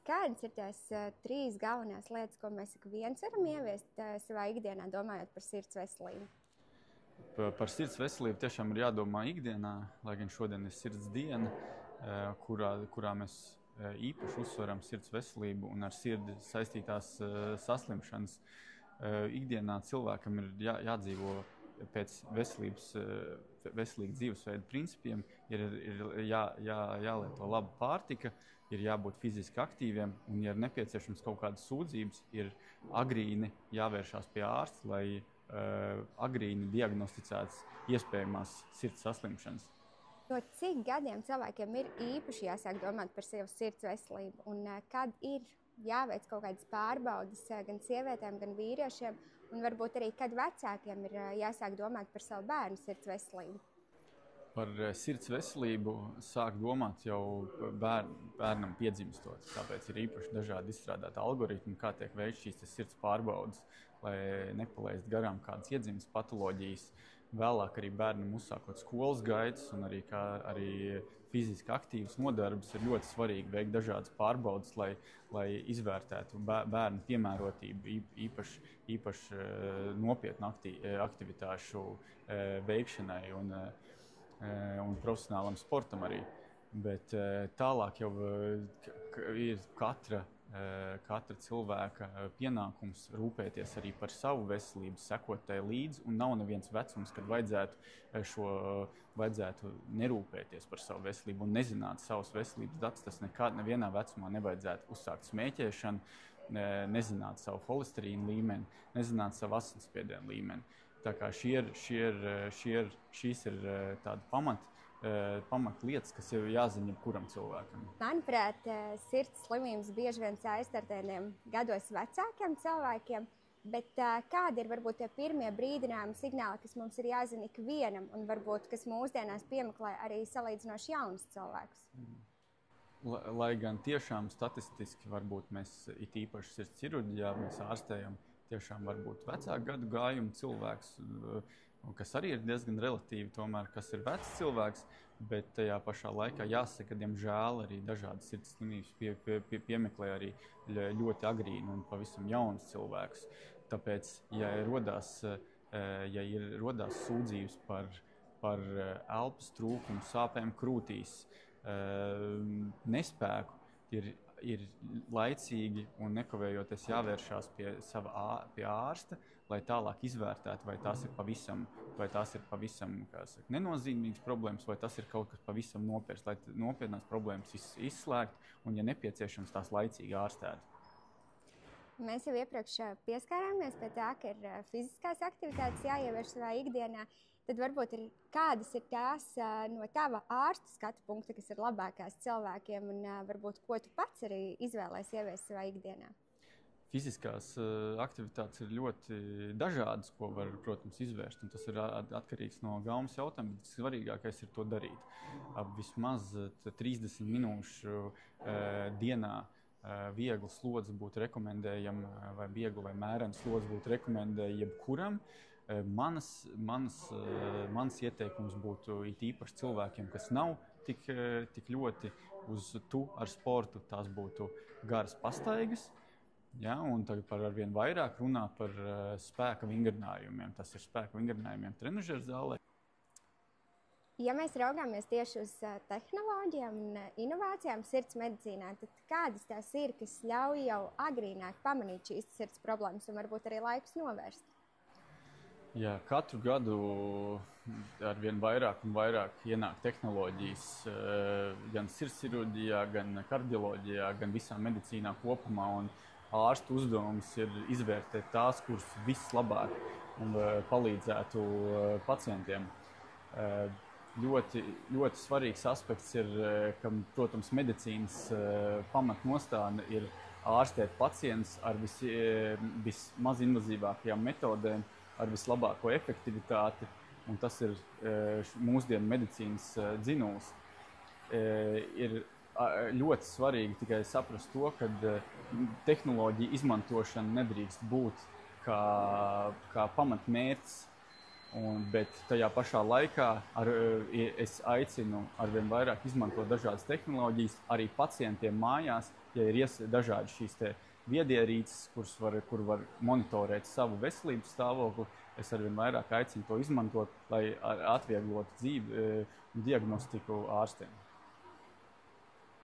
Kādas ir tās trīs galvenās lietas, ko mēs ik viens varam ieviest savā ikdienā, domājot par sirds veselību? Par sirds veselību tiešām ir jādomā ikdienā, lai gan šodien ir sirds diena, kurā mēs īpaši uzsveram sirds veselību un ar sirdi saistītās saslimšanas. Ikdienā cilvēkam ir jādzīvo pēc veselīga dzīvesveida principiem, ir jālieto laba pārtika, ir jābūt fiziski aktīviem un, ja ir nepieciešams kaut kādas sūdzības, ir agrīni jāvēršās pie ārsta, lai agrīni diagnosticētas iespējamās sirds saslimšanas. No cik gadiem cilvēkiem ir īpaši jāsāk domāt par savu sirds veselību un kad ir jāveic kaut kādas pārbaudes gan sievietēm, gan vīriešiem, un varbūt arī kad vecākiem ir jāsāk domāt par savu bērnu sirds veselību? Par sirds veselību sāk domāt jau bērnam piedzimstot. Tāpēc ir īpaši dažādi izstrādāti algoritmi, kā tiek veikts šīs sirds pārbaudes, lai nepalaist garām kādas iedzimtas patoloģijas. Vēlāk arī bērnam uzsākot skolas gaitas un arī fiziski aktīvas nodarbes ir ļoti svarīgi veikt dažādas pārbaudes, lai izvērtētu bērnu piemērotību īpaši nopietnu aktivitāšu veikšanai un profesionālam sportam arī. Bet tālāk jau ir katra cilvēka pienākums rūpēties arī par savu veselību, sekot tai līdzi, un nav neviens vecums, kad vajadzētu nerūpēties par savu veselību un nezināt savas veselības datus. Tas nekad nevienā vecumā nevajadzētu uzsākt smēķēšanu, nezināt savu holesterīnu līmeni, nezināt savu asinsspiediena līmeni. Tā kā šīs ir tāda pamatlietas, kas ir jāzina jebkuram cilvēkam. Manuprāt, sirds slimības bieži vien saista ar tādiem gados vecākiem cilvēkiem, bet kādi ir varbūt tie pirmie brīdinājumi signāli, kas mums ir jāzina ikvienam un varbūt, kas mūsdienās piemeklē arī salīdzinoši jaunus cilvēkus? Lai gan tiešām statistiski varbūt mēs it īpaši sirds ķirurģijā mēs ārstējam tiešām varbūt vecāku gadu gājumu cilvēks, kas arī ir diezgan relatīvi tomēr, kas ir vecs cilvēks, bet tajā pašā laikā jāsaka, diemžēl arī dažādas sirds slimības piemeklē arī ļoti agrīni un pavisam jaunus cilvēkus. Tāpēc, ja rodās sūdzības par elpas trūkumu, sāpēm krūtīs, nespēku, ir laicīgi un nekavējoties jāvēršās pie ārsta, lai tālāk izvērtētu, vai tās ir pavisam nenozīmīgas problēmas, vai tas ir kaut kas pavisam nopietns, lai nopietnās problēmas izslēgt un, ja nepieciešams, tās laicīgi ārstētu. Mēs jau iepriekš pieskārāmies pie tā, ka ir fiziskās aktivitātes jāievieš savā ikdienā. Tad varbūt kādas ir tās no tava ārsta skatu punkta, kas ir labākās cilvēkiem un varbūt ko tu pats arī izvēlēs ieviest savā ikdienā? Fiziskās aktivitātes ir ļoti dažādas, ko var, protams, izvērst, un tas ir atkarīgs no gaumas jautājuma, bet svarīgākais ir to darīt. Vismaz 30 minūšu dienā viegla slodze būtu rekomendējama, vai viegla vai mērena slodze būtu rekomendējama jebkuram. Mans ieteikums būtu it īpaši cilvēkiem, kas nav tik ļoti uz tu ar sportu, tās būtu garas pastaigas. Ja, un tagad par arvien vairāk runā par spēka vingrinājumiem. Tas ir spēka vingrinājumiem trenažera zālē. Ja mēs raugāmies tieši uz tehnoloģijām un inovācijām sirds medicīnā, tad kādas tās ir, kas ļauj jau agrīnāk pamanīt šīs sirds problēmas un varbūt arī laikus novērst? Jā, katru gadu arvien vairāk un vairāk ienāk tehnoloģijas gan sirdsķirurģijā, gan kardioloģijā, gan visā medicīnā kopumā. Un ārstu uzdevums ir izvērtēt tās, kuras vislabāk un palīdzētu pacientiem. Ļoti svarīgs aspekts ir, ka, protams, medicīnas pamatnostādne ir ārstēt pacients ar vismazinvazīvākajām metodēm, ar vislabāko efektivitāti, un tas ir mūsdienu medicīnas dzinums. Ir ļoti svarīgi tikai saprast to, ka tehnoloģija izmantošana nedrīkst būt kā pamatmērķis, bet tajā pašā laikā es aicinu arvien vairāk izmantot dažādas tehnoloģijas arī pacientiem mājās, ja ir dažādi šīs viedierīces, kur var monitorēt savu veselības stāvokli, es arvien vairāk aicinu to izmantot, lai atvieglotu diagnostiku ārstiem.